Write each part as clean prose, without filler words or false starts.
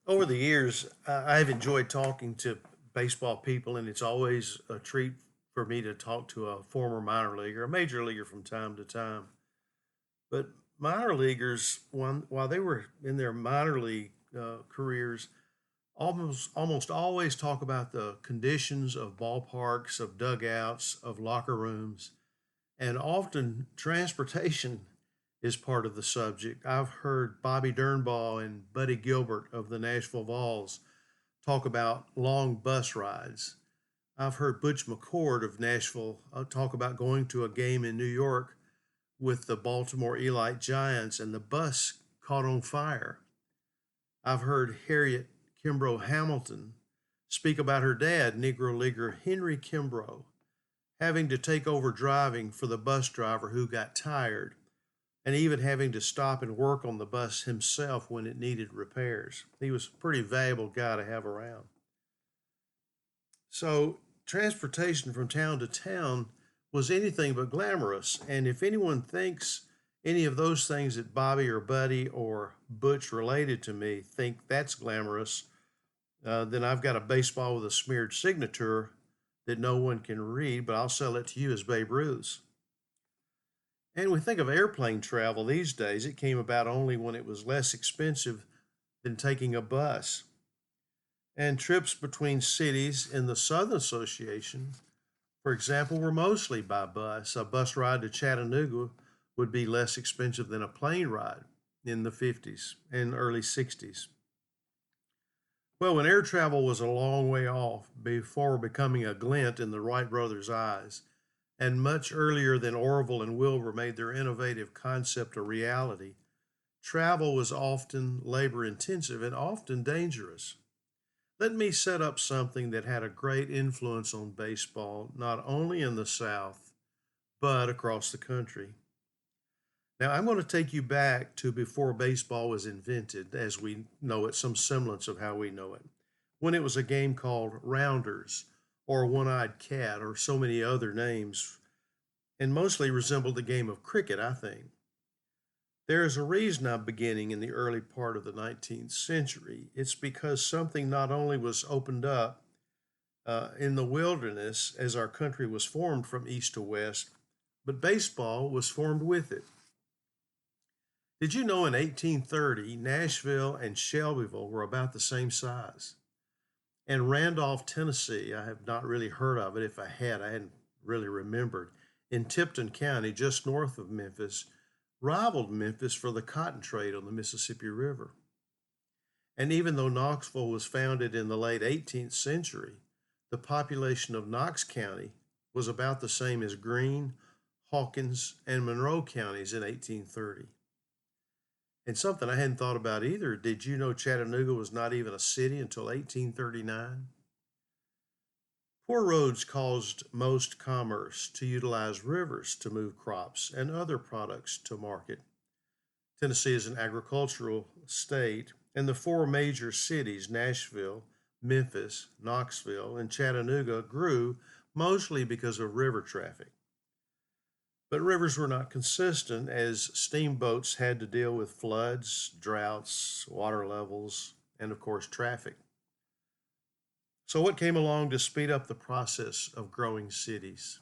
Over the years, I've enjoyed talking to baseball people, and it's always a treat for me to talk to a former minor leaguer, a major leaguer from time to time. But minor leaguers, while they were in their minor league careers, almost always talk about the conditions of ballparks, of dugouts, of locker rooms, and often transportation is part of the subject. I've heard Bobby Durnball and Buddy Gilbert of the Nashville Vols talk about long bus rides. I've heard Butch McCord of Nashville talk about going to a game in New York with the Baltimore Elite Giants and the bus caught on fire. I've heard Harriet Kimbrough Hamilton speak about her dad, Negro Leaguer Henry Kimbrough, having to take over driving for the bus driver who got tired, and even having to stop and work on the bus himself when it needed repairs. He was a pretty valuable guy to have around. So, transportation from town to town was anything but glamorous. And if anyone thinks any of those things that Bobby or Buddy or Butch related to me think that's glamorous, then I've got a baseball with a smeared signature that no one can read, but I'll sell it to you as Babe Ruth's. And we think of airplane travel these days, it came about only when it was less expensive than taking a bus. And trips between cities in the Southern Association, for example, were mostly by bus. A bus ride to Chattanooga would be less expensive than a plane ride in the 50s and early 60s. Well, when air travel was a long way off before becoming a glint in the Wright brothers' eyes, and much earlier than Orville and Wilbur made their innovative concept a reality, travel was often labor intensive and often dangerous. Let me set up something that had a great influence on baseball, not only in the South, but across the country. Now, I'm going to take you back to before baseball was invented, as we know it, some semblance of how we know it, when it was a game called Rounders or One Eyed Cat or so many other names, and mostly resembled the game of cricket, I think. There is a reason I'm beginning in the early part of the 19th century. It's because something not only was opened up in the wilderness as our country was formed from east to west, but baseball was formed with it. Did you know in 1830, Nashville and Shelbyville were about the same size? And Randolph, Tennessee, I have not really heard of it. If I had, I hadn't really remembered. In Tipton County, just north of Memphis, rivaled Memphis for the cotton trade on the Mississippi River. And even though Knoxville was founded in the late 18th century, the population of Knox County was about the same as Greene, Hawkins, and Monroe counties in 1830. And something I hadn't thought about either, did you know Chattanooga was not even a city until 1839? Poor roads caused most commerce to utilize rivers to move crops and other products to market. Tennessee is an agricultural state, and the four major cities, Nashville, Memphis, Knoxville, and Chattanooga, grew mostly because of river traffic. But rivers were not consistent as steamboats had to deal with floods, droughts, water levels, and of course, traffic. So, what came along to speed up the process of growing cities?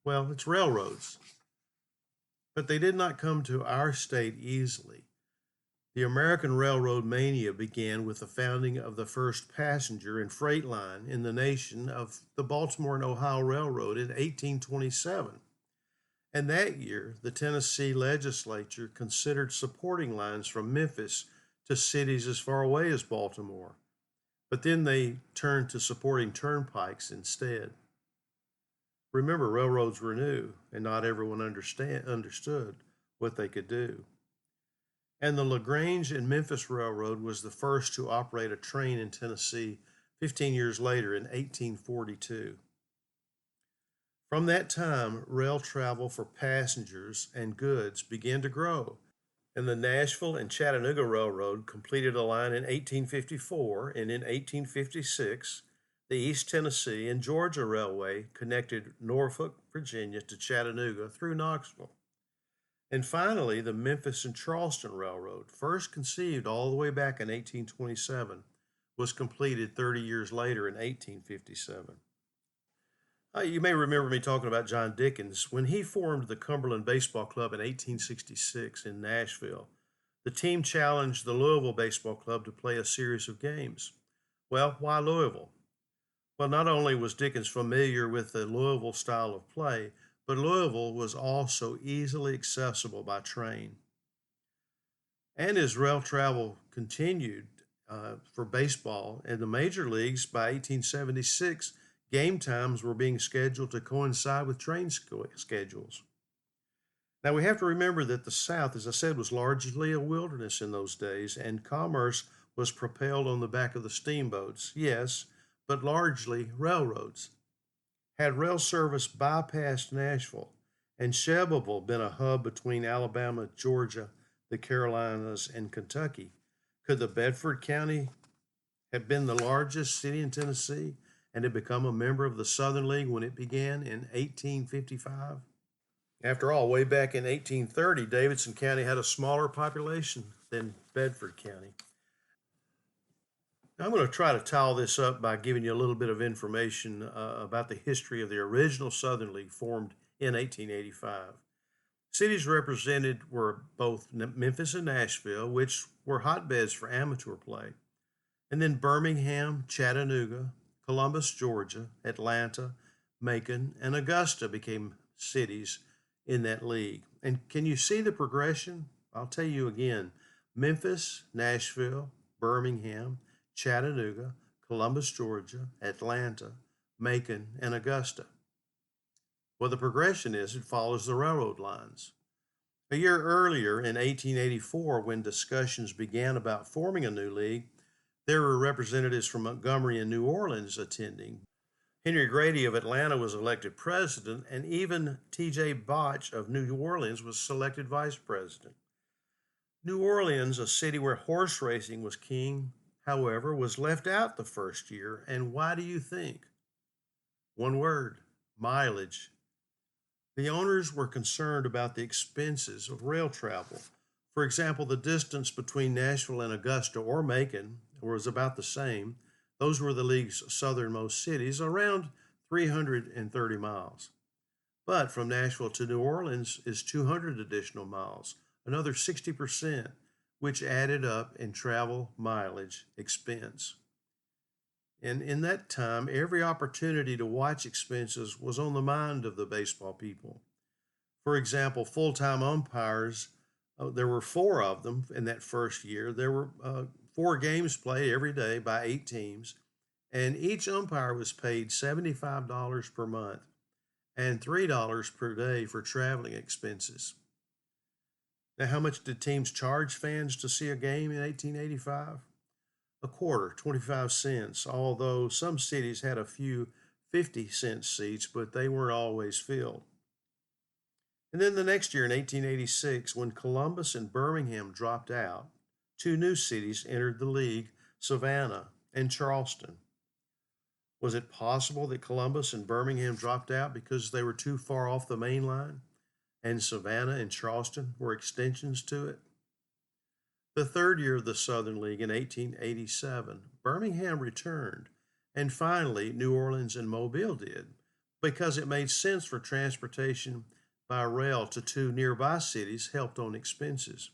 Well, it's railroads. But they did not come to our state easily. The American railroad mania began with the founding of the first passenger and freight line in the nation of the Baltimore and Ohio Railroad in 1827. And that year, the Tennessee legislature considered supporting lines from Memphis to cities as far away as Baltimore. But then they turned to supporting turnpikes instead. Remember, railroads were new, and not everyone understood what they could do. And the LaGrange and Memphis Railroad was the first to operate a train in Tennessee 15 years later in 1842. From that time, rail travel for passengers and goods began to grow, and the Nashville and Chattanooga Railroad completed a line in 1854, and in 1856, the East Tennessee and Georgia Railway connected Norfolk, Virginia to Chattanooga through Knoxville. And finally, the Memphis and Charleston Railroad, first conceived all the way back in 1827, was completed 30 years later in 1857. You may remember me talking about John Dickens. When he formed the Cumberland Baseball Club in 1866 in Nashville, the team challenged the Louisville Baseball Club to play a series of games. Well, why Louisville? Well, not only was Dickens familiar with the Louisville style of play, but Louisville was also easily accessible by train. And as rail travel continued for baseball in the major leagues by 1876, game times were being scheduled to coincide with train schedules. Now we have to remember that the South, as I said, was largely a wilderness in those days, and commerce was propelled on the back of the steamboats, yes, but largely railroads. Had rail service bypassed Nashville and Shelbyville been a hub between Alabama, Georgia, the Carolinas, and Kentucky, could the Bedford County have been the largest city in Tennessee and had become a member of the Southern League when it began in 1855? After all, way back in 1830, Davidson County had a smaller population than Bedford County. Now, I'm going to try to tie all this up by giving you a little bit of information about the history of the original Southern League formed in 1885. Cities represented were both Memphis and Nashville, which were hotbeds for amateur play, and then Birmingham, Chattanooga, Columbus, Georgia, Atlanta, Macon, and Augusta became cities in that league. And can you see the progression? I'll tell you again: Memphis, Nashville, Birmingham, Chattanooga, Columbus, Georgia, Atlanta, Macon, and Augusta. Well, the progression is it follows the railroad lines. A year earlier, in 1884, when discussions began about forming a new league, there were representatives from Montgomery and New Orleans attending. Henry Grady of Atlanta was elected president, and even T.J. Botch of New Orleans was selected vice president. New Orleans, a city where horse racing was king, however, was left out the first year. And why do you think? One word: mileage. The owners were concerned about the expenses of rail travel. For example, the distance between Nashville and Augusta or Macon was about the same. Those were the league's southernmost cities, around 330 miles. But from Nashville to New Orleans is 200 additional miles, another 60%, which added up in travel mileage expense. And in that time, every opportunity to watch expenses was on the mind of the baseball people. For example, full time umpires, there were four of them in that first year. There were four games played every day by eight teams, and each umpire was paid $75 per month and $3 per day for traveling expenses. Now, how much did teams charge fans to see a game in 1885? A quarter, 25 cents, although some cities had a few 50-cent seats, but they weren't always filled. And then the next year in 1886, when Columbus and Birmingham dropped out, two new cities entered the league: Savannah and Charleston. Was it possible that Columbus and Birmingham dropped out because they were too far off the main line, and Savannah and Charleston were extensions to it? The third year of the Southern League in 1887, Birmingham returned, and finally New Orleans and Mobile did, because it made sense for transportation by rail to two nearby cities helped on expenses.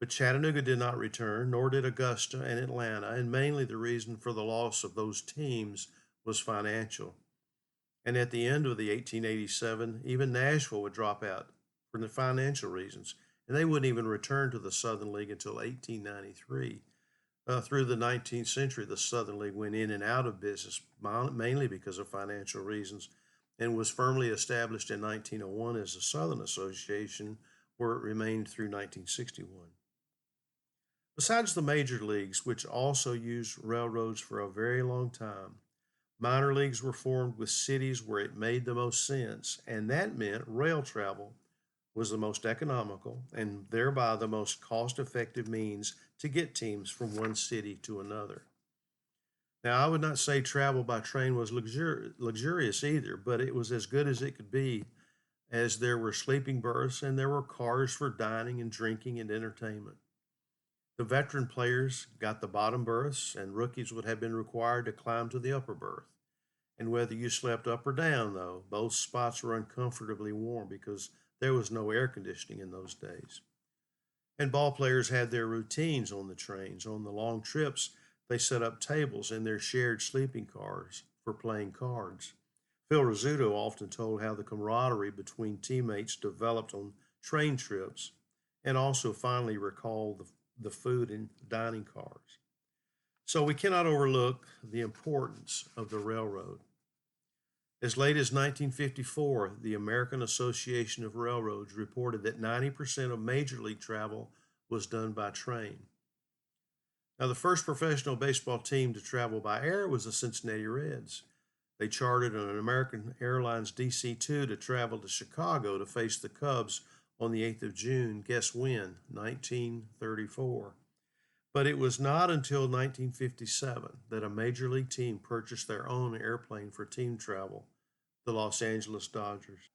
But Chattanooga did not return, nor did Augusta and Atlanta, and mainly the reason for the loss of those teams was financial. And at the end of the 1887, even Nashville would drop out for the financial reasons, and they wouldn't even return to the Southern League until 1893. Through the 19th century, the Southern League went in and out of business, mainly because of financial reasons, and was firmly established in 1901 as the Southern Association, where it remained through 1961. Besides the major leagues, which also used railroads for a very long time, minor leagues were formed with cities where it made the most sense, and that meant rail travel was the most economical and thereby the most cost effective means to get teams from one city to another. Now, I would not say travel by train was luxurious either, but it was as good as it could be as there were sleeping berths and there were cars for dining and drinking and entertainment. The veteran players got the bottom berths, and rookies would have been required to climb to the upper berth. And whether you slept up or down, though, both spots were uncomfortably warm because there was no air conditioning in those days. And ball players had their routines on the trains. On the long trips, they set up tables in their shared sleeping cars for playing cards. Phil Rizzuto often told how the camaraderie between teammates developed on train trips and also finally recalled the food in dining cars. So we cannot overlook the importance of the railroad. As late as 1954, the American Association of Railroads reported that 90% of major league travel was done by train. Now, the first professional baseball team to travel by air was the Cincinnati Reds. They chartered an American Airlines DC 2 to travel to Chicago to face the Cubs on the 8th of June. Guess when? 1934. But it was not until 1957 that a major league team purchased their own airplane for team travel, the Los Angeles Dodgers.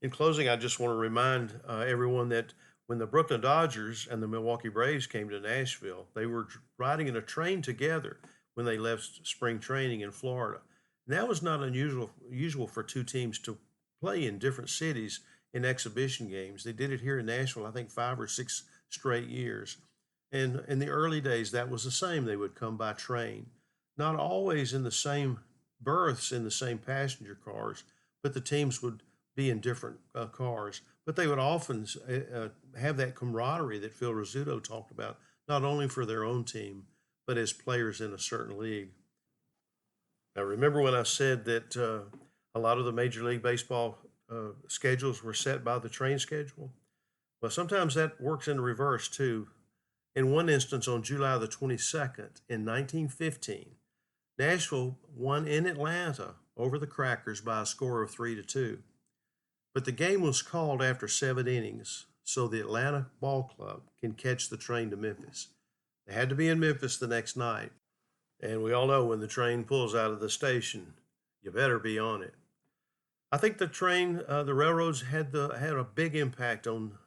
In closing, I just want to remind everyone that when the Brooklyn Dodgers and the Milwaukee Braves came to Nashville, they were riding in a train together when they left spring training in Florida. And that was not unusual for two teams to play in different cities in exhibition games. They did it here in Nashville, I think 5 or 6 straight years. And in the early days, that was the same. They would come by train, not always in the same berths in the same passenger cars, but the teams would be in different cars. But they would often have that camaraderie that Phil Rizzuto talked about, not only for their own team, but as players in a certain league. Now, remember when I said that a lot of the Major League Baseball schedules were set by the train schedule? Well, sometimes that works in reverse too. In one instance, on July the 22nd in 1915, Nashville won in Atlanta over the Crackers by a score of 3-2. But the game was called after 7 innings, so the Atlanta Ball Club can catch the train to Memphis. They had to be in Memphis the next night. And we all know when the train pulls out of the station, you better be on it. I think the railroads had a big impact on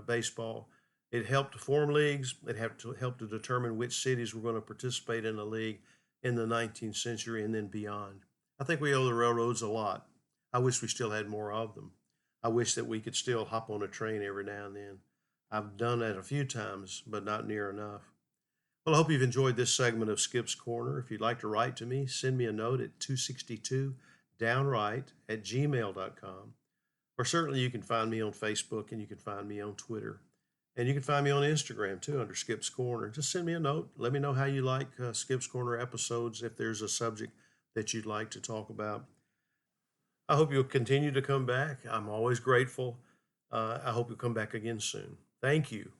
baseball. It helped to form leagues. It helped to determine which cities were going to participate in the league in the 19th century and then beyond. I think we owe the railroads a lot. I wish we still had more of them. I wish that we could still hop on a train every now and then. I've done that a few times, but not near enough. Well, I hope you've enjoyed this segment of Skip's Corner. If you'd like to write to me, send me a note at 262downright@gmail.com. Or certainly you can find me on Facebook and you can find me on Twitter. And you can find me on Instagram too under Skip's Corner. Just send me a note. Let me know how you like Skip's Corner episodes, if there's a subject that you'd like to talk about. I hope you'll continue to come back. I'm always grateful. I hope you'll come back again soon. Thank you.